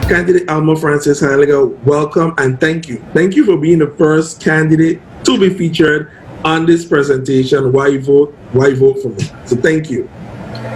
Candidate Alma Francis Heyliger, welcome and thank you. Thank you for being the first candidate to be featured on this presentation, Why Vote? Why Vote for Me? So thank you.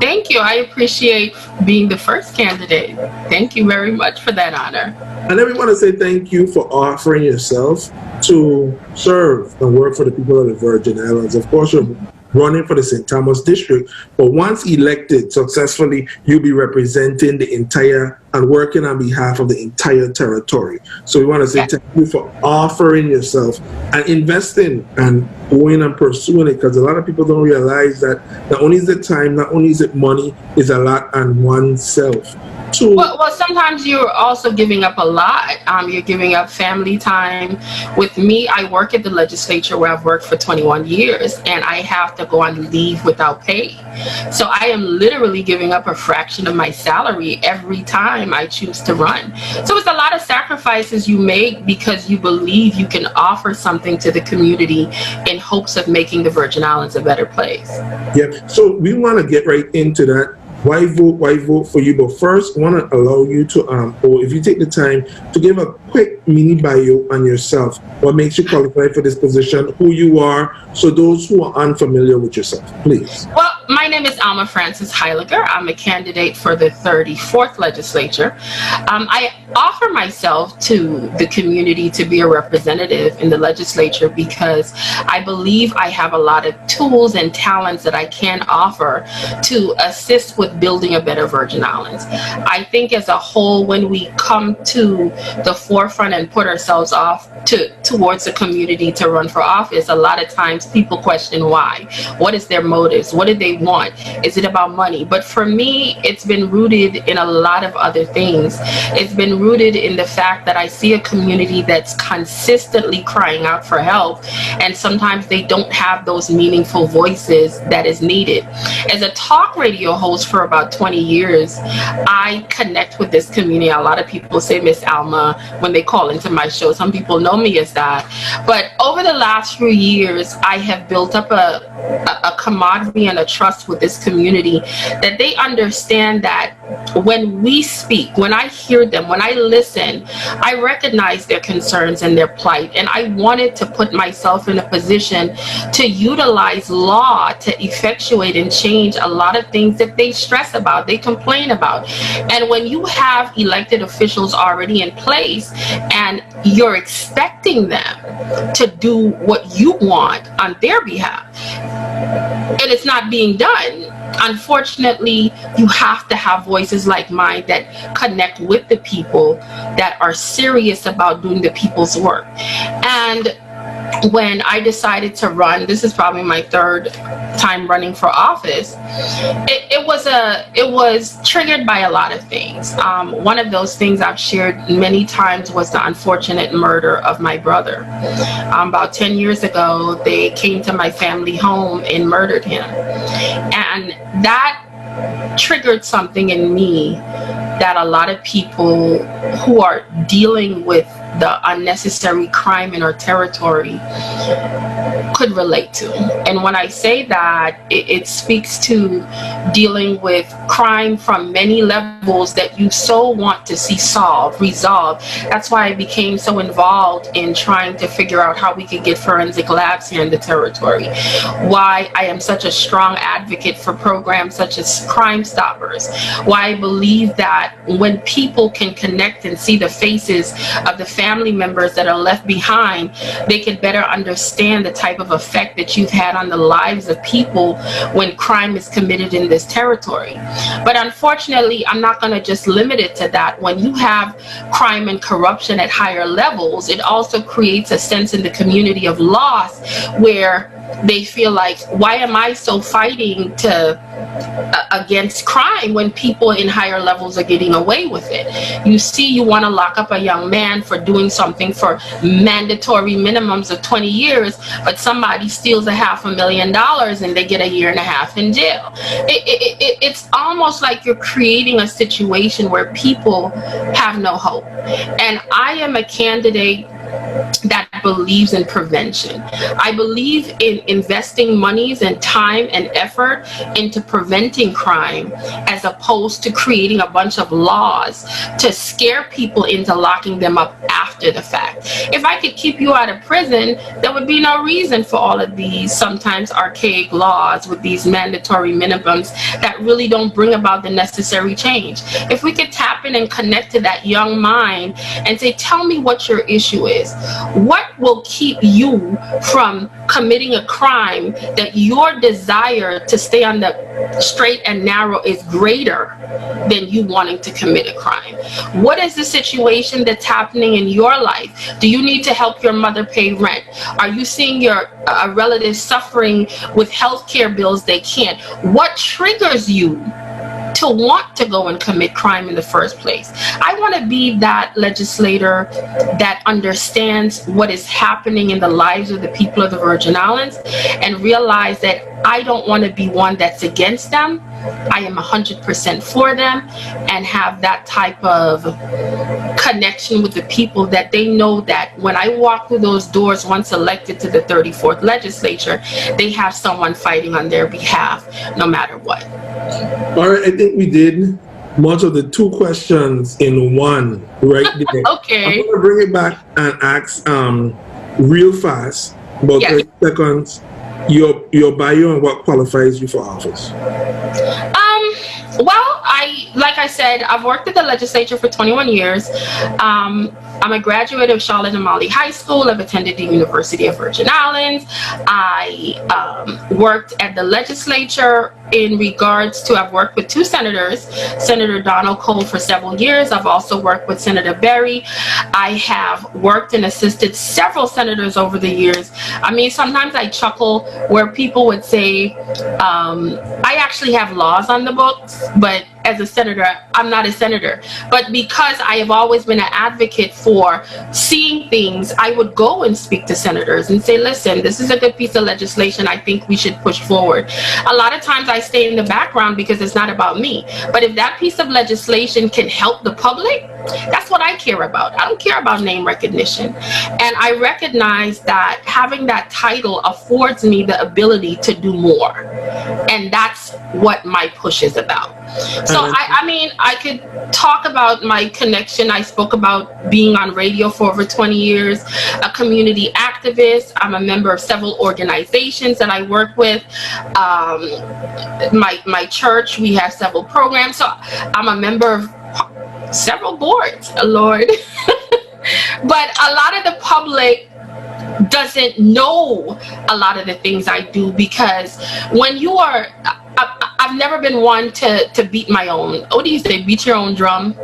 Thank you. I appreciate being the first candidate. Thank you very much for that honor. And then we want to say thank you for offering yourself to serve and work for the people of the Virgin Islands. Of course, you're running for the St. Thomas district, but once elected successfully, you'll be representing the entire and working on behalf of the entire territory. So we want to say thank you for offering yourself and investing and going and pursuing it, because a lot of people don't realize that not only is it time, not only is it money, is a lot on oneself. Well, sometimes you're also giving up a lot. You're giving up family time. With me, I work at the legislature where I've worked for 21 years, and I have to go on leave without pay. So I am literally giving up a fraction of my salary every time I choose to run. So it's a lot of sacrifices you make because you believe you can offer something to the community in hopes of making the Virgin Islands a better place. Yeah, so we want to get right into that. Why vote for you? But first, I want to allow you to, or if you take the time to give a quick mini bio on yourself. What makes you qualified for this position, who you are, so those who are unfamiliar with yourself, please. Well, my name is Alma Francis Heyliger. I'm a candidate for the 34th legislature. I offer myself to the community to be a representative in the legislature because I believe I have a lot of tools and talents that I can offer to assist with building a better Virgin Islands. I think as a whole, when we come to the forefront and put ourselves off towards the community to run for office, a lot of times people question why. What is their motives? What do they want? Is it about money? But for me, it's been rooted in a lot of other things. It's been rooted in the fact that I see a community that's consistently crying out for help, and sometimes they don't have those meaningful voices that is needed. As a talk radio host for about 20 years, I connect with this community. A lot of people say Miss Alma when they call into my show. Some people know me as that. But over the last few years, I have built up a camaraderie and a trust with this community that they understand that when we speak, when I hear them, when I listen, I recognize their concerns and their plight. And I wanted to put myself in a position to utilize law to effectuate and change a lot of things that they stress about, they complain about. And when you have elected officials already in place and you're expecting them to do what you want on their behalf, and it's not being done, unfortunately, you have to have voices like mine that connect with the people that are serious about doing the people's work. And when I decided to run, this is probably my third time running for office, it was triggered by a lot of things. One of those things I've shared many times was the unfortunate murder of my brother. About 10 years ago, they came to my family home and murdered him. And that triggered something in me that a lot of people who are dealing with the unnecessary crime in our territory could relate to. And when I say that, it speaks to dealing with crime from many levels that you so want to see resolved. That's why I became so involved in trying to figure out how we could get forensic labs here in the territory. Why I am such a strong advocate for programs such as Crime Stoppers. Why I believe that when people can connect and see the faces of the family members that are left behind, they can better understand the type of effect that you've had on the lives of people when crime is committed in this territory. But unfortunately, I'm not going to just limit it to that. When you have crime and corruption at higher levels, it also creates a sense in the community of loss where they feel like, why am I so fighting against crime when people in higher levels are getting away with it? You see, you want to lock up a young man for doing something for mandatory minimums of 20 years, but somebody steals $500,000 and they get 1.5 years in jail. It's almost like you're creating a situation where people have no hope. And I am a candidate that that believes in prevention. I believe in investing monies and time and effort into preventing crime as opposed to creating a bunch of laws to scare people into locking them up after the fact. If I could keep you out of prison, there would be no reason for all of these sometimes archaic laws with these mandatory minimums that really don't bring about the necessary change. If we could tap in and connect to that young mind and say, tell me what your issue is. What will keep you from committing a crime that your desire to stay on the straight and narrow is greater than you wanting to commit a crime? What is the situation that's happening in your life? Do you need to help your mother pay rent? Are you seeing your relative suffering with health care bills they can't? What triggers you to want to go and commit crime in the first place? I want to be that legislator that understands what is happening in the lives of the people of the Virgin Islands and realize that I don't want to be one that's against them. I am 100% for them and have that type of connection with the people that they know that when I walk through those doors once elected to the 34th legislature, they have someone fighting on their behalf no matter what. All right, I think we did much of the two questions in one right there. Okay. I'm going to bring it back and ask real fast, about 30 seconds, your bio and what qualifies you for office. Well, like I said, I've worked at the legislature for 21 years. I'm a graduate of Charlotte Amalie High School. I've attended the University of Virgin Islands. I worked at the legislature in regards to, I've worked with two senators, Senator Donald Cole for several years. I've also worked with Senator Berry. I have worked and assisted several senators over the years. I mean, sometimes I chuckle where people would say, I actually have laws on the books, but as a senator, I'm not a senator. But because I have always been an advocate for seeing things, I would go and speak to senators and say, listen, this is a good piece of legislation I think we should push forward. A lot of times I stay in the background because it's not about me. But if that piece of legislation can help the public, that's what I care about. I don't care about name recognition. And I recognize that having that title affords me the ability to do more. And that's what my push is about. So I mean, I could talk about my connection. I spoke about being on radio for over 20 years, a community activist. I'm a member of several organizations that I work with. My church, we have several programs. So I'm a member of several boards, Lord. But a lot of the public doesn't know a lot of the things I do, because when you are, I've never been one to beat my own, what do you say, beat your own drum,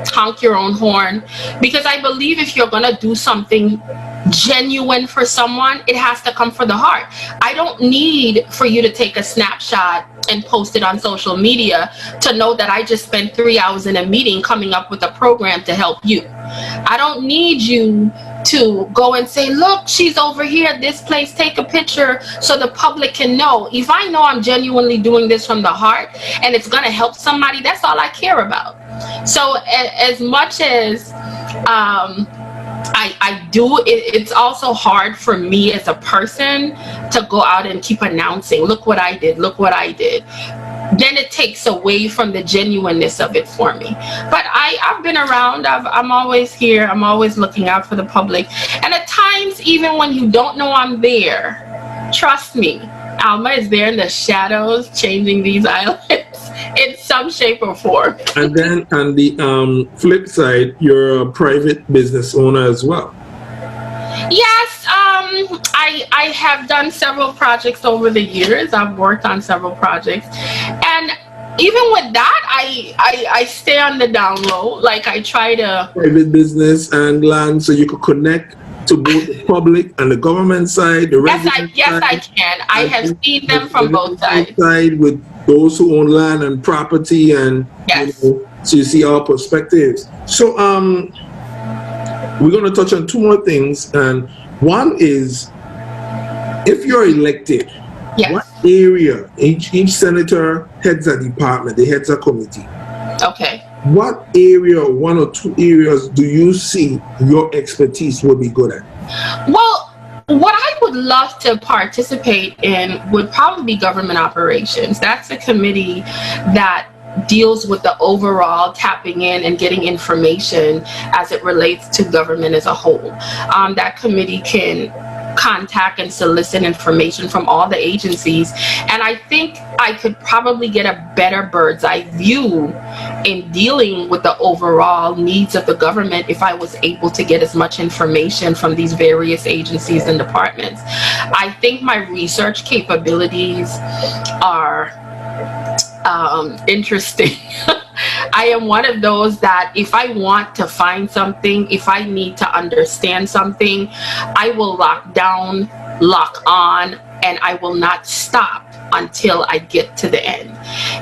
honk your own horn, because I believe if you're gonna do something genuine for someone, it has to come from the heart. I don't need for you to take a snapshot and post it on social media to know that I just spent 3 hours in a meeting coming up with a program to help you. I don't need you to go and say, look, she's over here at this place, take a picture so the public can know. If I know I'm genuinely doing this from the heart and it's going to help somebody, that's all I care about. So as much as I do, it's also hard for me as a person to go out and keep announcing, look what I did, look what I did. Then it takes away from the genuineness of it for me. But I've been around, I'm always here, I'm always looking out for the public. And at times, even when you don't know I'm there, trust me, Alma is there in the shadows changing these islands in some shape or form. And then on the flip side, you're a private business owner as well. Yes, I have done several projects over the years. I've worked on several projects. And even with that, I stay on the down low. Like I try to... Private business and land so you could connect to both the public and the government side, the resident side. I can. I have seen them from both sides. Side with those who own land and property, and yes. So you see all perspectives. So we're going to touch on two more things, and one is, if you're elected, yes. What area, each senator heads a department, they heads a committee. Okay. what area, one or two areas, do you see your expertise would be good at? Well, what I would love to participate in would probably be government operations. That's a committee that deals with the overall tapping in and getting information as it relates to government as a whole. That committee can contact and solicit information from all the agencies, and I think I could probably get a better bird's eye view in dealing with the overall needs of the government if I was able to get as much information from these various agencies and departments. I think my research capabilities are interesting. I am one of those that if I want to find something, if I need to understand something, I will lock down, lock on, and I will not stop until I get to the end.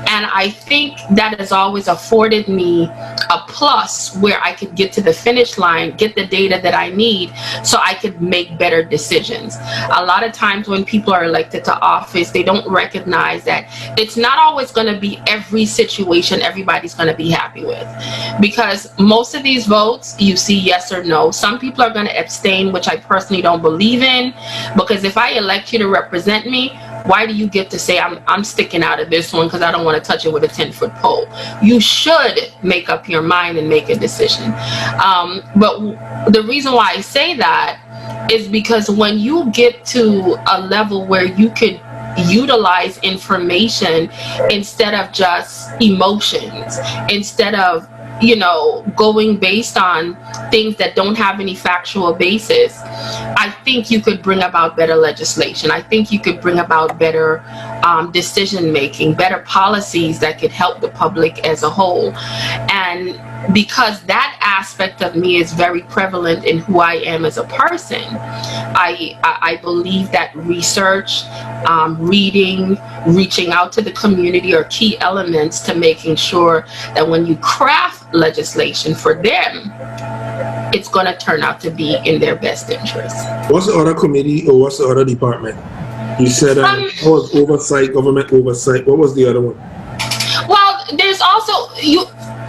And I think that has always afforded me a plus where I could get to the finish line, get the data that I need so I could make better decisions. A lot of times when people are elected to office, they don't recognize that it's not always going to be every situation everybody's going to be happy with. Because most of these votes, you see yes or no. Some people are going to abstain, which I personally don't believe in, because if I elect you to represent me, why do you get to say I'm sticking out of this one because I don't want to touch it with a 10-foot pole? You should make up your mind and make a decision. But the reason why I say that is because when you get to a level where you could utilize information instead of just emotions, instead of going based on things that don't have any factual basis, I think you could bring about better legislation. I think you could bring about better decision making, better policies that could help the public as a whole. And because that aspect of me is very prevalent in who I am as a person, I believe that research, reading, reaching out to the community are key elements to making sure that when you craft legislation for them, it's going to turn out to be in their best interest. What's the other committee or what's the other department? You said was oversight, government oversight. What was the other one? Well, there's also,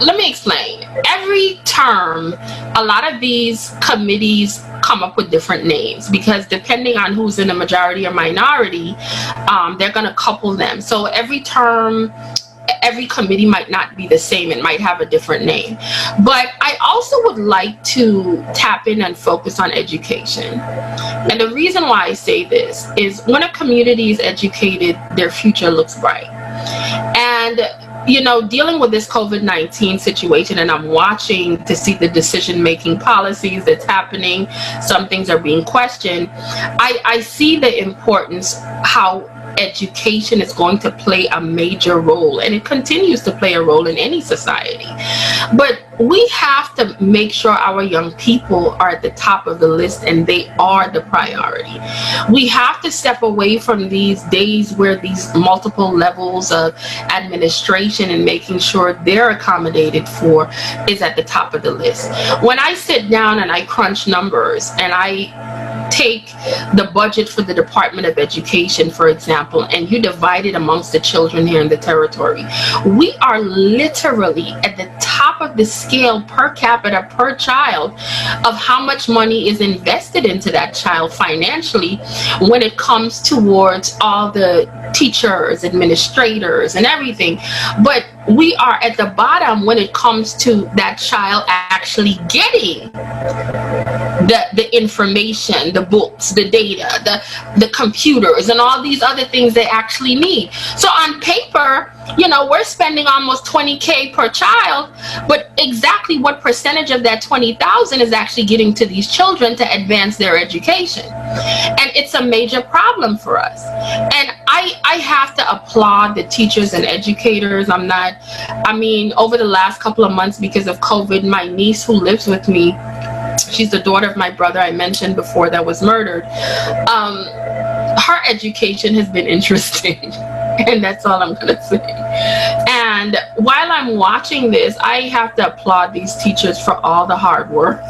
let me explain. Every term, a lot of these committees come up with different names because depending on who's in the majority or minority, they're going to couple them. So every term, every committee might not be the same. It might have a different name. But I also would like to tap in and focus on education. And the reason why I say this is when a community is educated, their future looks bright. And dealing with this COVID-19 situation, and I'm watching to see the decision-making policies that's happening. Some things are being questioned. I see the importance how education is going to play a major role, and it continues to play a role in any society. But we have to make sure our young people are at the top of the list and they are the priority. We have to step away from these days where these multiple levels of administration and making sure they're accommodated for is at the top of the list. When I sit down and I crunch numbers and I take the budget for the Department of Education, for example, and you divide it amongst the children here in the territory, we are literally at the top of the scale per capita per child of how much money is invested into that child financially when it comes towards all the teachers, administrators, and everything. But we are at the bottom when it comes to that child actually getting the information, the books, the data, the computers, and all these other things they actually need. So on paper, we're spending almost $20,000 per child, but exactly what percentage of that $20,000 is actually getting to these children to advance their education? And it's a major problem for us. And I have to applaud the teachers and educators. Over the last couple of months, because of COVID, my niece who lives with me, she's the daughter of my brother I mentioned before that was murdered. Her education has been interesting. And that's all I'm going to say. And while I'm watching this, I have to applaud these teachers for all the hard work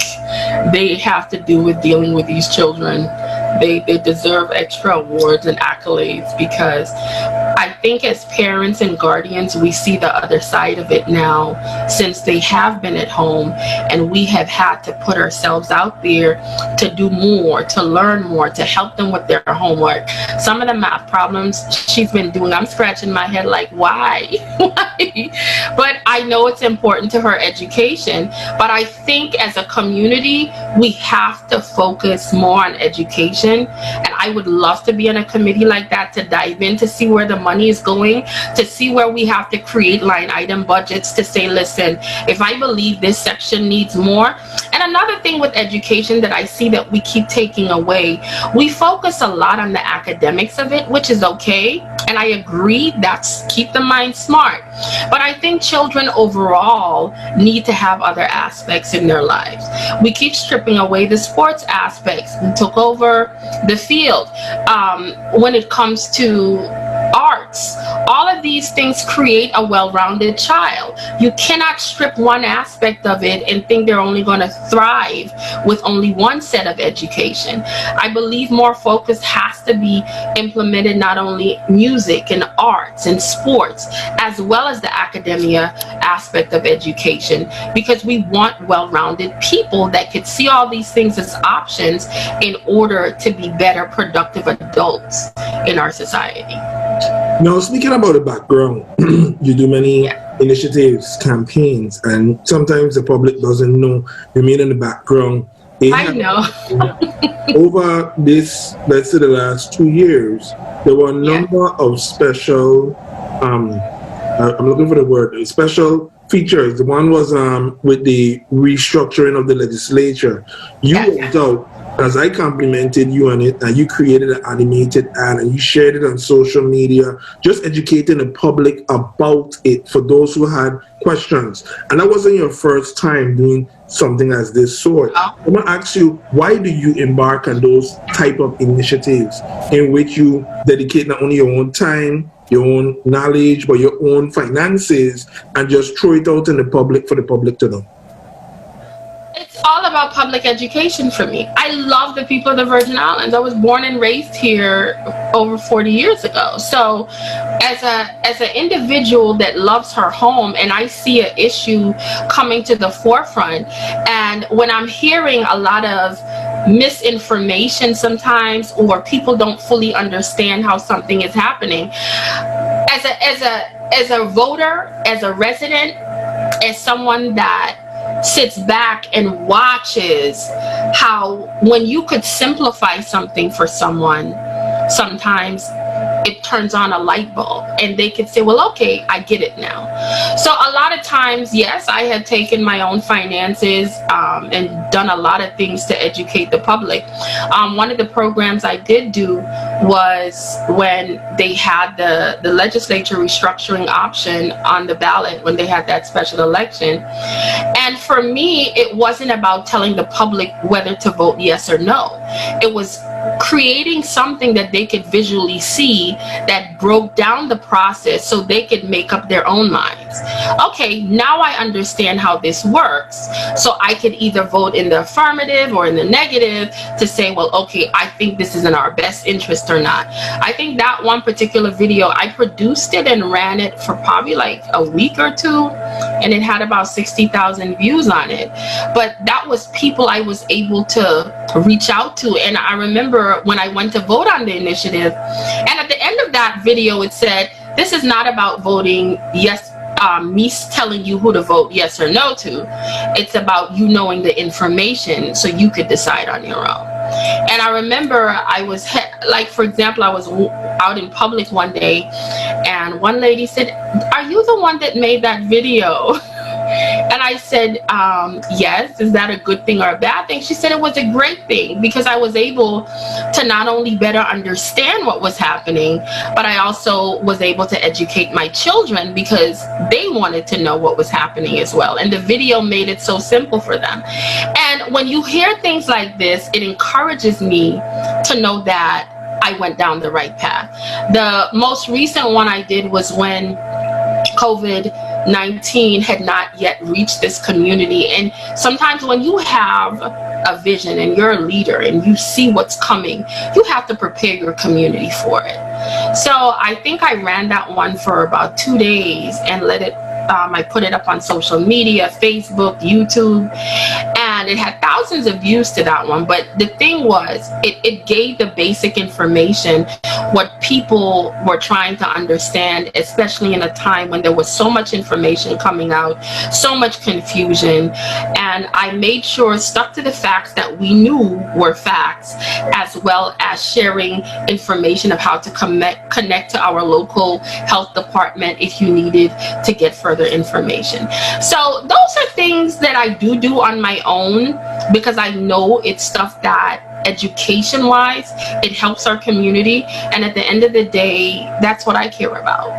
they have to do with dealing with these children. They deserve extra awards and accolades because I think as parents and guardians, we see the other side of it now, since they have been at home and we have had to put ourselves out there to do more, to learn more, to help them with their homework. Some of the math problems she's been doing, I'm scratching my head like, why? Why? But I know it's important to her education. But I think as a community, we have to focus more on education. And I would love to be in a committee like that to dive in, to see where the money is going, to see where we have to create line item budgets to say, listen, if I believe this section needs more. And another thing with education that I see that we keep taking away, we focus a lot on the academics of it, which is okay. And I agree, that's keep the mind smart. But I think children overall need to have other aspects in their lives. We keep stripping away the sports aspects. We took over the field. When it comes to arts, all of these things create a well-rounded child. You cannot strip one aspect of it and think they're only going to thrive with only one set of education. I believe more focus has to be implemented, not only music and arts and sports, as well as the academia aspect of education, because we want well-rounded people that could see all these things as options in order to be better, productive adults in our society. Now, speaking about the background, you do many initiatives, campaigns, and sometimes the public doesn't know you mean in the background. I know. Over this, let's say the last 2 years, there were a number of special, I'm looking for the word, special features. The one was with the restructuring of the legislature. You went out, as I complimented you on it, and you created an animated ad and you shared it on social media, just educating the public about it for those who had questions. And that wasn't your first time doing something as this sort. I'm going to ask you, why do you embark on those type of initiatives in which you dedicate not only your own time, your own knowledge, but your own finances, and just throw it out in the public for the public to know? It's all about public education for me. I love the people of the Virgin Islands. I was born and raised here over 40 years ago. So as an individual that loves her home, and I see an issue coming to the forefront, and when I'm hearing a lot of misinformation sometimes, or people don't fully understand how something is happening, as a voter, as a resident, as someone that sits back and watches how when you could simplify something for someone, sometimes it turns on a light bulb and they could say, well, okay, I get it now. So a lot of times, yes, I had taken my own finances and done a lot of things to educate the public. One of the programs I did do was when they had the legislature restructuring option on the ballot, when they had that special election. And for me, it wasn't about telling the public whether to vote yes or no. It was creating something that they could visually see that broke down the process so they could make up their own minds. Okay, now I understand how this works. So I could either vote in the affirmative or in the negative to say, well, okay, I think this is in our best interest or not. I think that one particular video, I produced it and ran it for probably like a week or two, and it had about 60,000 views on it. But that was people I was able to reach out to. And I remember when I went to vote on the initiative, and at the end of that video, it said, this is not about voting yes, me telling you who to vote yes or no to. It's about you knowing the information so you could decide on your own. And I remember I was, like, for example, I was out in public one day and one lady said, are you the one that made that video? And I said, yes. Is that a good thing or a bad thing? She said it was a great thing because I was able to not only better understand what was happening, but I also was able to educate my children because they wanted to know what was happening as well. And the video made it so simple for them. And when you hear things like this, it encourages me to know that I went down the right path. The most recent one I did was when COVID-19 had not yet reached this community. And sometimes when you have a vision and you're a leader and you see what's coming, you have to prepare your community for it. So I think I ran that one for about 2 days and let it. I put it up on social media, Facebook, YouTube, and it had thousands of views to that one. But the thing was, it gave the basic information, what people were trying to understand, especially in a time when there was so much information coming out, so much confusion. And I made sure, stuck to the facts that we knew were facts, as well as sharing information of how to connect to our local health department if you needed to get further information. So those are things that I do on my own, because I know it's stuff that education wise it helps our community, and at the end of the day, that's what I care about: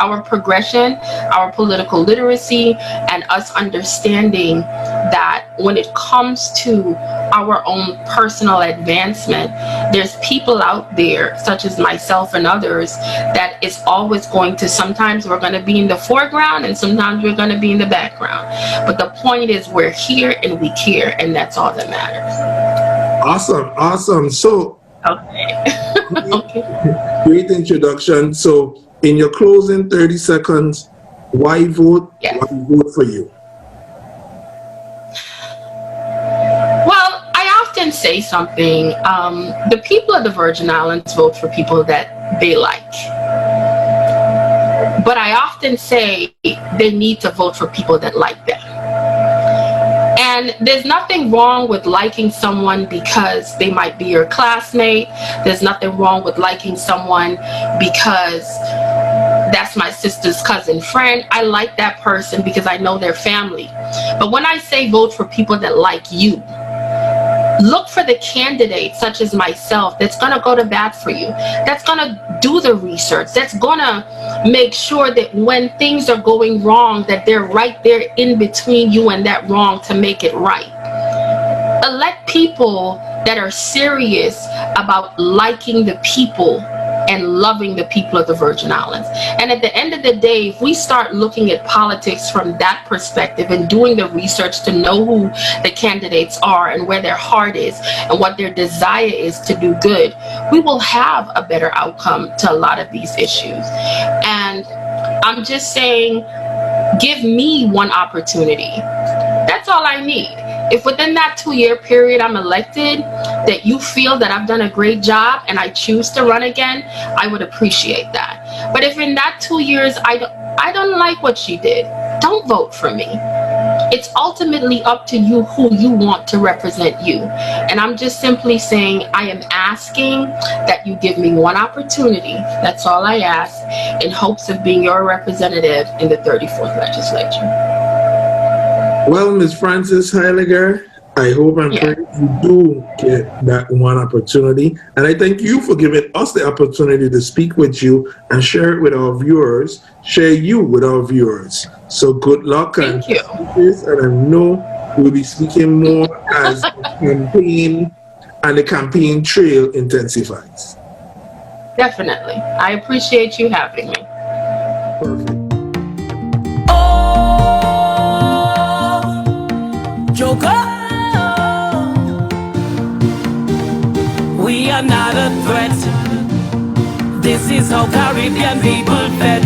our progression, our political literacy, and us understanding that when it comes to our own personal advancement, there's people out there such as myself and others that is always going to, sometimes we're going to be in the foreground and sometimes we're going to be in the background, but the point is we're here and we care, and that's all that matters. Awesome. So Okay. Okay. great introduction. So in your closing 30 seconds, why vote? Yes. Why vote for you? Well, I often say something. The people of the Virgin Islands vote for people that they like. But I often say they need to vote for people that like them. And there's nothing wrong with liking someone because they might be your classmate. There's nothing wrong with liking someone because that's my sister's cousin friend. I like that person because I know their family. But when I say vote for people that like you, look for the candidate such as myself that's going to go to bat for you, that's going to do the research, that's going to make sure that when things are going wrong, that they're right there in between you and that wrong to make it right. Elect people that are serious about liking the people and loving the people of the Virgin Islands. And at the end of the day, if we start looking at politics from that perspective and doing the research to know who the candidates are and where their heart is and what their desire is to do good, we will have a better outcome to a lot of these issues. And I'm just saying, give me one opportunity. That's all I need. If within that 2-year period I'm elected, that you feel that I've done a great job and I choose to run again, I would appreciate that. But if in that 2 years I don't like what she did, don't vote for me. It's ultimately up to you who you want to represent you. And I'm just simply saying, I am asking that you give me one opportunity. That's all I ask, in hopes of being your representative in the 34th legislature. Well, Ms. Frances Heyliger, I hope and pray you do get that one opportunity. And I thank you for giving us the opportunity to speak with you and share it with our viewers, share you with our viewers. So good luck. Thank you. And I know we'll be speaking more as the campaign and the campaign trail intensifies. Definitely. I appreciate you having me. Perfect. Joker, we are not a threat. This is how Caribbean people bet.